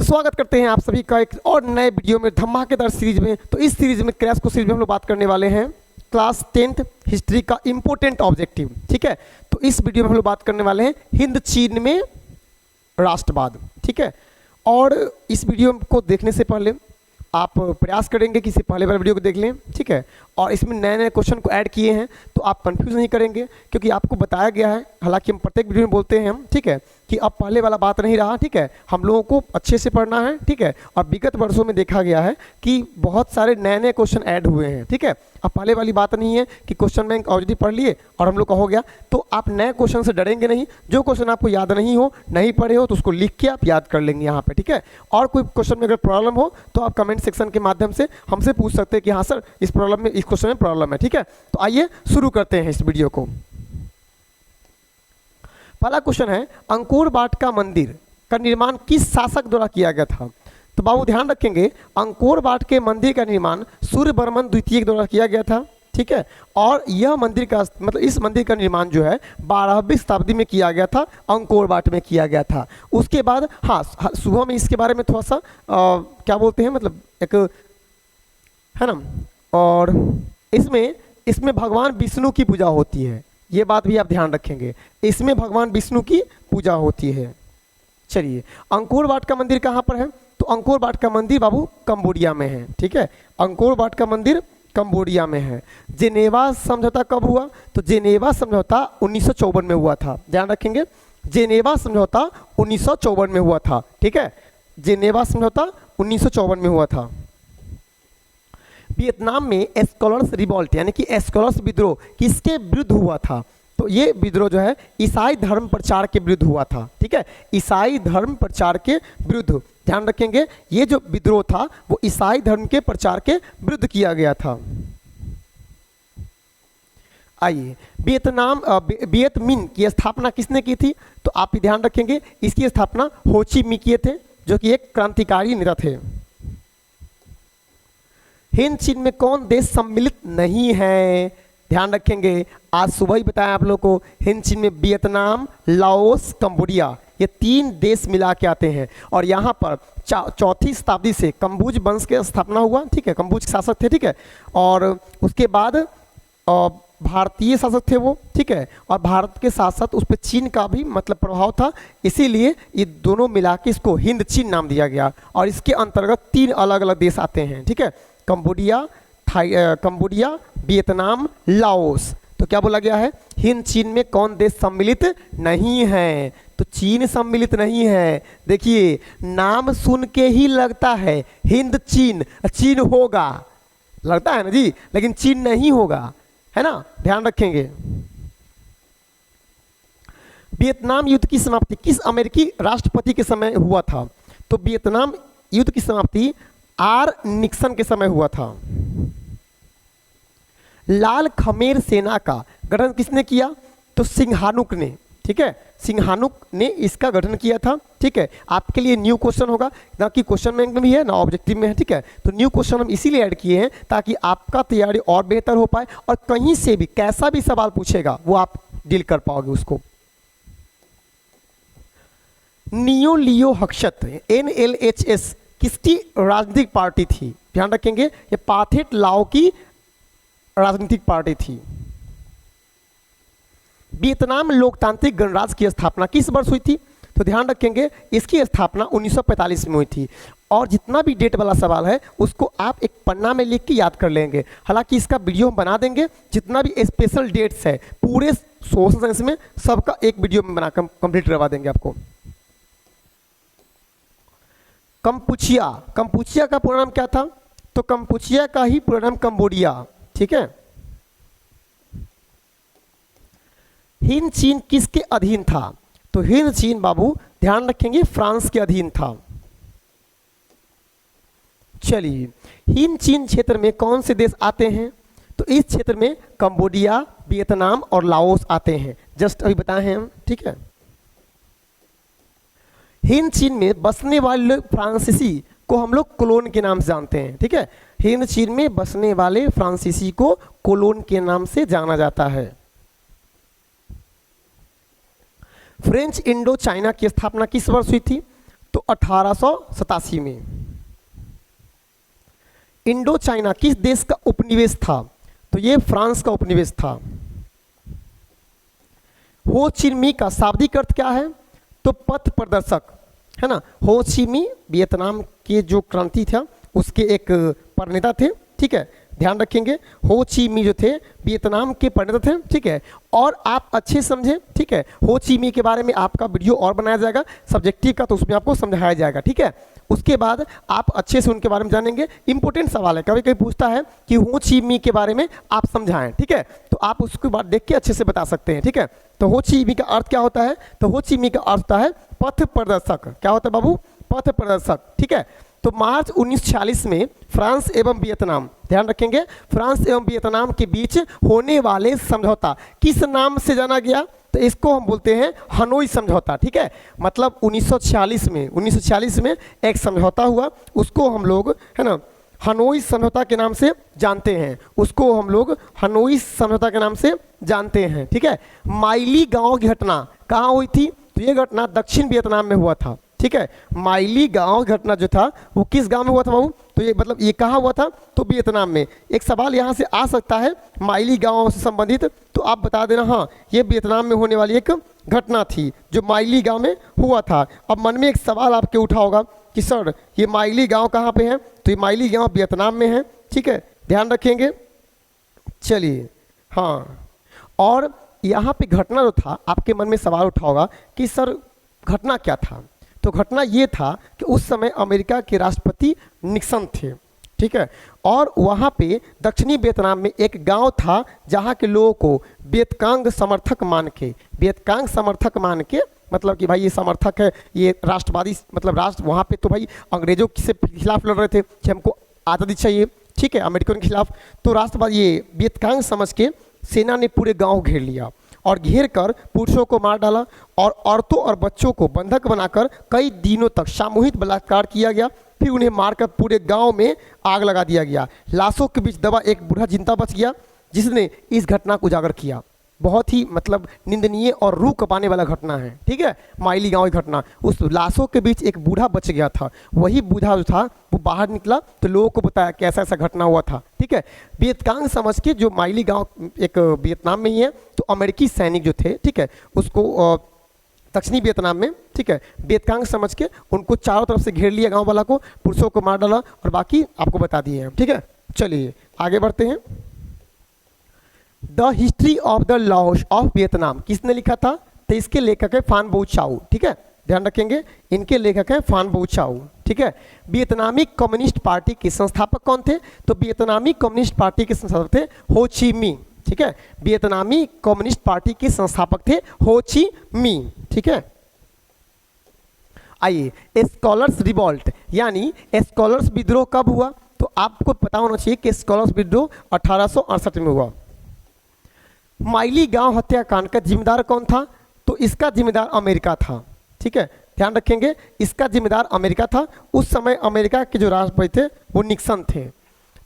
तो स्वागत करते हैं आप सभी का एक और नए वीडियो में धमाकेदार सीरीज में। तो इस सीरीज में क्रैश कोर्स सीरीज में हम लोग बात करने वाले हैं क्लास 10th हिस्ट्री का इंपॉर्टेंट ऑब्जेक्टिव। ठीक है, तो इस वीडियो में हम लोग बात करने वाले हैं हिंद चीन में राष्ट्रवाद। ठीक है, और इस वीडियो को देखने से पहले आप प्रयास करेंगे कि इससे पहले वाले वीडियो को देख लें। ठीक है, और इसमें नए नए क्वेश्चन को ऐड किए हैं तो आप कंफ्यूज नहीं करेंगे, क्योंकि आपको बताया गया है, हालांकि हम प्रत्येक वीडियो में बोलते हैं हम, ठीक है, कि अब पहले वाला बात नहीं रहा। ठीक है, हम लोगों को अच्छे से पढ़ना है। ठीक है, और विगत वर्षों में देखा गया है कि बहुत सारे नए नए क्वेश्चन ऐड हुए हैं। ठीक है, अब पहले वाली बात नहीं है कि क्वेश्चन बैंक ऑलरेडी पढ़ लिए और हम लोग का हो गया, तो आप नए क्वेश्चन से डरेंगे नहीं। जो क्वेश्चन आपको याद नहीं हो, नहीं पढ़े हो, तो उसको लिख के आप याद कर लेंगे यहाँ पे। ठीक है, और कोई क्वेश्चन में अगर प्रॉब्लम हो तो आप कमेंट सेक्शन के माध्यम से हमसे पूछ सकते हैं कि हाँ सर इस प्रॉब्लम में, इस क्वेश्चन में प्रॉब्लम है। ठीक है, तो आइए शुरू करते हैं इस वीडियो को। पहला क्वेश्चन है, अंकोर वाट का मंदिर का निर्माण किस शासक द्वारा किया गया था? तो बाबू ध्यान रखेंगे, अंकोर वाट के मंदिर का निर्माण सूर्यवर्मन द्वितीय द्वारा किया गया था। ठीक है, और यह मंदिर का मतलब इस मंदिर का निर्माण जो है 12वीं शताब्दी में किया गया था, अंकोर वाट में किया गया था। उसके बाद हाँ सुबह में इसके बारे में थोड़ा सा क्या बोलते हैं, मतलब एक है ना, और इसमें भगवान विष्णु की पूजा होती है, ये बात भी आप ध्यान रखेंगे, इसमें भगवान विष्णु की पूजा होती है। चलिए, अंकोर वाट का मंदिर कहाँ पर है? तो अंकोर वाट का मंदिर बाबू कंबोडिया में है। ठीक है, अंकोर वाट का मंदिर कंबोडिया में है। जेनेवा समझौता कब हुआ? तो जेनेवा समझौता 1954 में हुआ था, ध्यान रखेंगे, जेनेवा समझौता 1954 में हुआ था। ठीक है, जेनेवा समझौता 1954 में हुआ था। वियतनाम में एस्कोलर्स रिवॉल्ट यानी कि एस्कोलर्स विद्रोह किसके विरुद्ध हुआ था? तो ये विद्रोह जो है ईसाई धर्म प्रचार के विरुद्ध हुआ था। ठीक है, ईसाई धर्म प्रचार के विरुद्ध, ध्यान रखेंगे, ये जो विद्रोह था वो ईसाई धर्म के प्रचार के विरुद्ध किया गया था। आइए, वियत मिन की स्थापना किसने की थी? तो आप ध्यान रखेंगे, इसकी स्थापना हो ची मिन्ह किए थे, जो कि एक क्रांतिकारी नेता थे। हिंद चीन में कौन देश सम्मिलित नहीं है? ध्यान रखेंगे, आज सुबह ही बताया आप लोगों को, हिंद चीन में वियतनाम, लाओस, कंबोडिया, ये 3 देश मिला के आते हैं। और यहाँ पर 4वीं शताब्दी से कंबुज वंश की स्थापना हुआ। ठीक है, कंबुज शासक थे। ठीक है, और उसके बाद भारतीय शासक थे वो। ठीक है, और भारत के साथ साथ उस पर चीन का भी मतलब प्रभाव था, इसीलिए ये दोनों मिला के इसको हिंद चीन नाम दिया गया। और इसके अंतर्गत 3 अलग अलग देश आते हैं। ठीक है, कंबोडिया, वियतनाम, लाओस। तो क्या बोला गया है? हिंद चीन में कौन देश सम्मिलित नहीं है? तो चीन सम्मिलित नहीं है। देखिए, नाम सुन के ही लगता है हिंद चीन, चीन होगा, लगता है ना जी, लेकिन चीन नहीं होगा, है ना, ध्यान रखेंगे। वियतनाम युद्ध की समाप्ति किस अमेरिकी राष्ट्रपति के समय हुआ था? तो वियतनाम युद्ध की समाप्ति आर निक्सन के समय हुआ था। लाल खमेर सेना का गठन किसने किया? तो सिंहानुक ने। ठीक है, सिंहानुक ने इसका गठन किया था। ठीक है, आपके लिए न्यू क्वेश्चन होगा, ना कि क्वेश्चन बैंक में भी है ना ऑब्जेक्टिव में है। ठीक है, तो न्यू क्वेश्चन हम इसीलिए ऐड किए हैं ताकि आपका तैयारी और बेहतर हो पाए, और कहीं से भी कैसा भी सवाल पूछेगा वो आप डील कर पाओगे उसको। नियो लियो हक्षत NLHS किसकी राजनीतिक पार्टी थी? ध्यान रखेंगे, ये पाथेट लाओ की राजनीतिक पार्टी थी। वियतनाम लोकतांत्रिक गणराज्य की स्थापना किस वर्ष हुई थी? तो ध्यान रखेंगे, इसकी स्थापना 1945 में हुई थी। और जितना भी डेट वाला सवाल है उसको आप एक पन्ना में लिख के याद कर लेंगे। हालांकि इसका वीडियो हम बना देंगे, जितना भी स्पेशल डेट्स है पूरे सोशल साइंस में सबका एक वीडियो में बनाकर कंप्लीट करवा देंगे आपको। कंपुचिया का पूरा नाम क्या था? तो कंपुचिया का ही पूरा नाम कंबोडिया। ठीक है, हिंद चीन किसके अधीन था? तो हिंद चीन बाबू ध्यान रखेंगे फ्रांस के अधीन था। चलिए, हिंद चीन क्षेत्र में कौन से देश आते हैं? तो इस क्षेत्र में कंबोडिया, वियतनाम और लाओस आते हैं, जस्ट अभी बताए हैं हम। ठीक है, हिंद चीन में बसने वाले फ्रांसीसी को हम लोग कोलोन के नाम से जानते हैं। ठीक है, हिंद चीन में बसने वाले फ्रांसीसी को कोलोन के नाम से जाना जाता है। फ्रेंच इंडो चाइना की स्थापना किस वर्ष हुई थी? तो 1887 में। इंडो चाइना किस देश का उपनिवेश था? तो ये फ्रांस का उपनिवेश था। हो ची मिन्ह का शाब्दिक अर्थ क्या है? तो पथ प्रदर्शक, है ना। हो ची मिन्ह वियतनाम के जो क्रांति था उसके एक प्रणेता थे, ठीक है, ध्यान रखेंगे। हो ची मिन्ह जो थे वियतनाम के प्रणेता थे, ठीक है। और आप अच्छे समझे, ठीक है। हो ची मिन्ह के बारे में आपका वीडियो और बनाया जाएगा सब्जेक्टिव का, तो उसमें आपको समझाया जाएगा, ठीक है। उसके बाद आप अच्छे से उनके बारे में जानेंगे। इंपॉर्टेंट सवाल है, कभी कभी पूछता है कि हो ची मिन्ह के बारे में आप समझाएं, ठीक है, तो आप उसके बाद देख के अच्छे से बता सकते हैं, ठीक है। तो हो ची मिन्ह का अर्थ क्या होता है? तो हो ची मिन्ह का अर्थ होता है पथ प्रदर्शक। क्या होता है बाबू? पथ प्रदर्शक, ठीक है। तो मार्च 1946 में फ्रांस एवं वियतनाम, ध्यान रखेंगे, फ्रांस एवं वियतनाम के बीच होने वाले समझौता किस नाम से जाना गया? तो इसको हम बोलते हैं हनोई समझौता, ठीक है। मतलब 1946 में एक समझौता हुआ, उसको हम लोग, है ना, हनोई समझौता के नाम से जानते हैं। उसको हम लोग हनोई समझौता के नाम से जानते हैं, ठीक है। माइली गांव की घटना कहाँ हुई थी? तो ये घटना दक्षिण वियतनाम में हुआ था, ठीक है। माइली गांव घटना जो था वो किस गांव में हुआ था बाबू? तो ये मतलब ये कहाँ हुआ था? तो वियतनाम में। एक सवाल यहाँ से आ सकता है माइली गांव से संबंधित, तो आप बता देना हाँ ये वियतनाम में होने वाली एक घटना थी जो माइली गांव में हुआ था। अब मन में एक सवाल आपके उठा होगा कि सर ये माइली गांव कहाँ पे है? तो ये माइली गांव वियतनाम में है, ठीक है, ध्यान रखेंगे। चलिए, हाँ, और यहाँ पे घटना जो था आपके मन में सवाल उठा होगा कि सर घटना क्या था? तो घटना ये था कि उस समय अमेरिका के राष्ट्रपति निक्सन थे, ठीक है। और वहाँ पे दक्षिणी वियतनाम में एक गांव था जहाँ के लोगों को वियतकांग समर्थक मान के, वियतकांग समर्थक मान के, मतलब कि भाई ये समर्थक है, ये राष्ट्रवादी, मतलब राष्ट्र, वहाँ पे तो भाई अंग्रेजों से खिलाफ लड़ रहे थे कि हमको आज़ादी चाहिए, ठीक है, अमेरिकन के खिलाफ। तो राष्ट्रवादी ये वियतकांग समझ के सेना ने पूरे गाँव घेर लिया और घेर कर पुरुषों को मार डाला और औरतों और बच्चों को बंधक बनाकर कई दिनों तक सामूहिक बलात्कार किया गया। फिर उन्हें मारकर पूरे गांव में आग लगा दिया गया। लाशों के बीच दबा एक बूढ़ा जिंदा बच गया जिसने इस घटना को उजागर किया। बहुत ही मतलब निंदनीय और रूह कपाने वाला घटना है, ठीक है, माइली गांव की घटना। उस लाशों के बीच एक बूढ़ा बच गया था, वही बूढ़ा जो था वो बाहर निकला तो लोगों को बताया कि ऐसा ऐसा घटना हुआ था, ठीक है। वियतकांग समझ के जो माइली गांव एक वियतनाम में ही है, तो अमेरिकी सैनिक जो थे, ठीक है, उसको दक्षिणी वियतनाम में, ठीक है, वियतकांग समझ के उनको चारों तरफ से घेर लिया गाँव वाला को, पुरुषों को मार डाला और बाकी आपको बता दिए हैं, ठीक है। चलिए आगे बढ़ते हैं। The history of the loss of Vietnam किसने लिखा था? तो इसके लेखक है फान बो चाउ, ठीक है, ध्यान रखेंगे, इनके लेखक हैं फान बो चाउ, ठीक है। वियतनामी कम्युनिस्ट पार्टी के संस्थापक कौन थे? तो वियतनामी कम्युनिस्ट पार्टी के संस्थापक थे हो ची मिन्ह, ठीक है। वियतनामी कम्युनिस्ट पार्टी के संस्थापक थे हो ची मिन्ह, ठीक है। आइए, स्कॉलर्स रिवॉल्ट यानी स्कॉलर्स विद्रोह कब हुआ? तो आपको पता होना चाहिए कि स्कॉलर्स विद्रोह 1868 में हुआ। माइली गांव हत्याकांड का जिम्मेदार कौन था? तो इसका जिम्मेदार अमेरिका था, ठीक है, ध्यान रखेंगे, इसका जिम्मेदार अमेरिका था। उस समय अमेरिका के जो राष्ट्रपति थे वो निक्सन थे।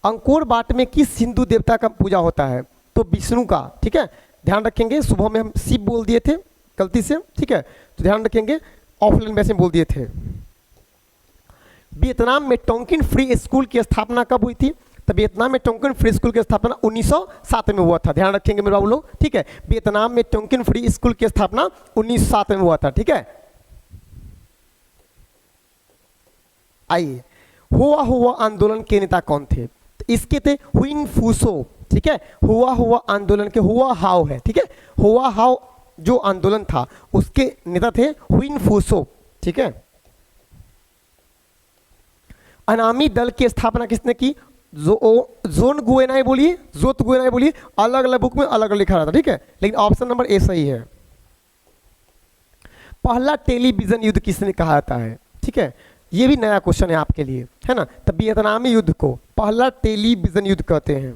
अंकोर बाट में किस हिंदू देवता का पूजा होता है? तो विष्णु का, ठीक है, ध्यान रखेंगे। सुबह में हम शिव बोल दिए थे गलती से, ठीक है, तो ध्यान रखेंगे, ऑफलाइन वैसे बोल दिए थे। वियतनाम में टोंकिन फ्री स्कूल की स्थापना कब हुई थी? तो वियतनाम में टोंकिन फ्री स्कूल की स्थापना 1907 में हुआ था, ध्यान रखेंगे मेरे बाबू लोग, ठीक है। वियतनाम में टोंकिन फ्री स्कूल की स्थापना 1907 में हुआ था, ठीक है। आइए, हुआ हुआ आंदोलन के नेता कौन थे? तो इसके थे हुइन फूसो, ठीक है। हुआ हुआ आंदोलन के हुआ हाव है, ठीक है, हुआ हाव जो आंदोलन था उसके नेता थे हुइन फूसो, ठीक है। अनामी दल की स्थापना किसने की? जोन गुएनाई बोलिए, जोत गुएनाई बोलिए, अलग अलग बुक में अलग अलग लिखा रहता, ठीक है, लेकिन ऑप्शन नंबर ए सही है। पहला टेलीविजन युद्ध किसने कहा जाता है? ठीक है, ये भी नया क्वेश्चन है आपके लिए, है ना। तो वियतनामी युद्ध को पहला टेलीविजन युद्ध कहते हैं,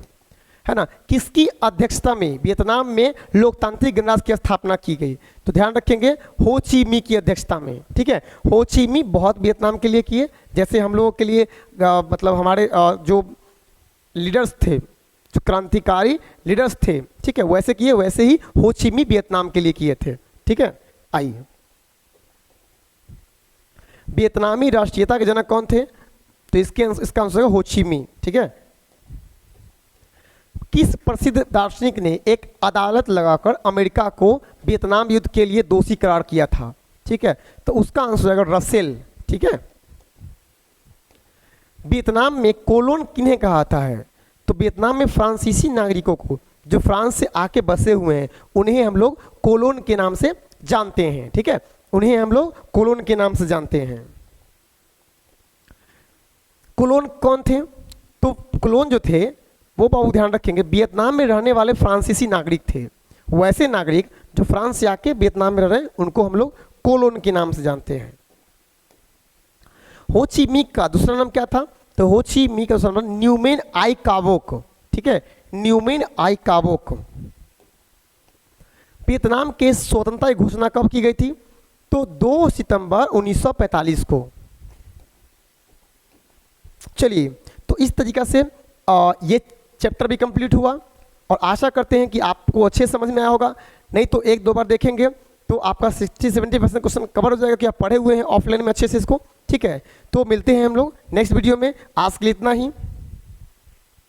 है ना। किसकी अध्यक्षता में वियतनाम में लोकतांत्रिक गणराज्य की स्थापना की गई? तो ध्यान रखेंगे हो ची मिन्ह की अध्यक्षता में, ठीक है। हो ची मिन्ह बहुत वियतनाम के लिए किए, जैसे हम लोगों के लिए मतलब हमारे जो लीडर्स थे, जो क्रांतिकारी लीडर्स थे, ठीक है, वैसे किए, वैसे ही हो ची मिन्ह वियतनाम के लिए किए थे, ठीक है। आइए, वियतनामी राष्ट्रीयता के जनक कौन थे? तो इसका आंसर है हो ची मिन्ह। ठीक है। किस प्रसिद्ध दार्शनिक ने एक अदालत लगाकर अमेरिका को वियतनाम युद्ध के लिए दोषी करार किया था? ठीक है, तो उसका आंसर है रसेल। ठीक है। वियतनाम में कोलोन किन्हें कहा था है? तो वियतनाम में फ्रांसीसी नागरिकों को जो फ्रांस से आके बसे हुए हैं उन्हें हम लोग कोलोन के नाम से जानते हैं। ठीक है, उन्हें हम लोग कोलोन के नाम से जानते हैं। कोलोन कौन थे? तो कोलोन जो थे वो बहुत ध्यान रखेंगे, वियतनाम में रहने वाले फ्रांसीसी नागरिक थे। वैसे नागरिक जो फ्रांस से आके वियतनाम में रह रहे हैं उनको हम लोग कोलोन के नाम से जानते हैं। हो ची मिन्ह का दूसरा नाम क्या था? तो हो ची मिन्ह का दूसरा नाम न्यूमेन आई कावोक। ठीक है, न्यूमेन आई कावोक। वियतनाम के स्वतंत्रता की घोषणा कब की गई थी? तो 2 सितंबर 1945 को। चलिए, तो इस तरीका से ये चैप्टर भी कंप्लीट हुआ और आशा करते हैं कि आपको अच्छे समझ में आया होगा। नहीं तो 1-2 बार देखेंगे तो आपका 60-70% क्वेश्चन कवर हो जाएगा कि आप पढ़े हुए हैं ऑफलाइन में अच्छे से इसको। ठीक है, तो मिलते हैं हम लोग नेक्स्ट वीडियो में। आज के लिए इतना ही।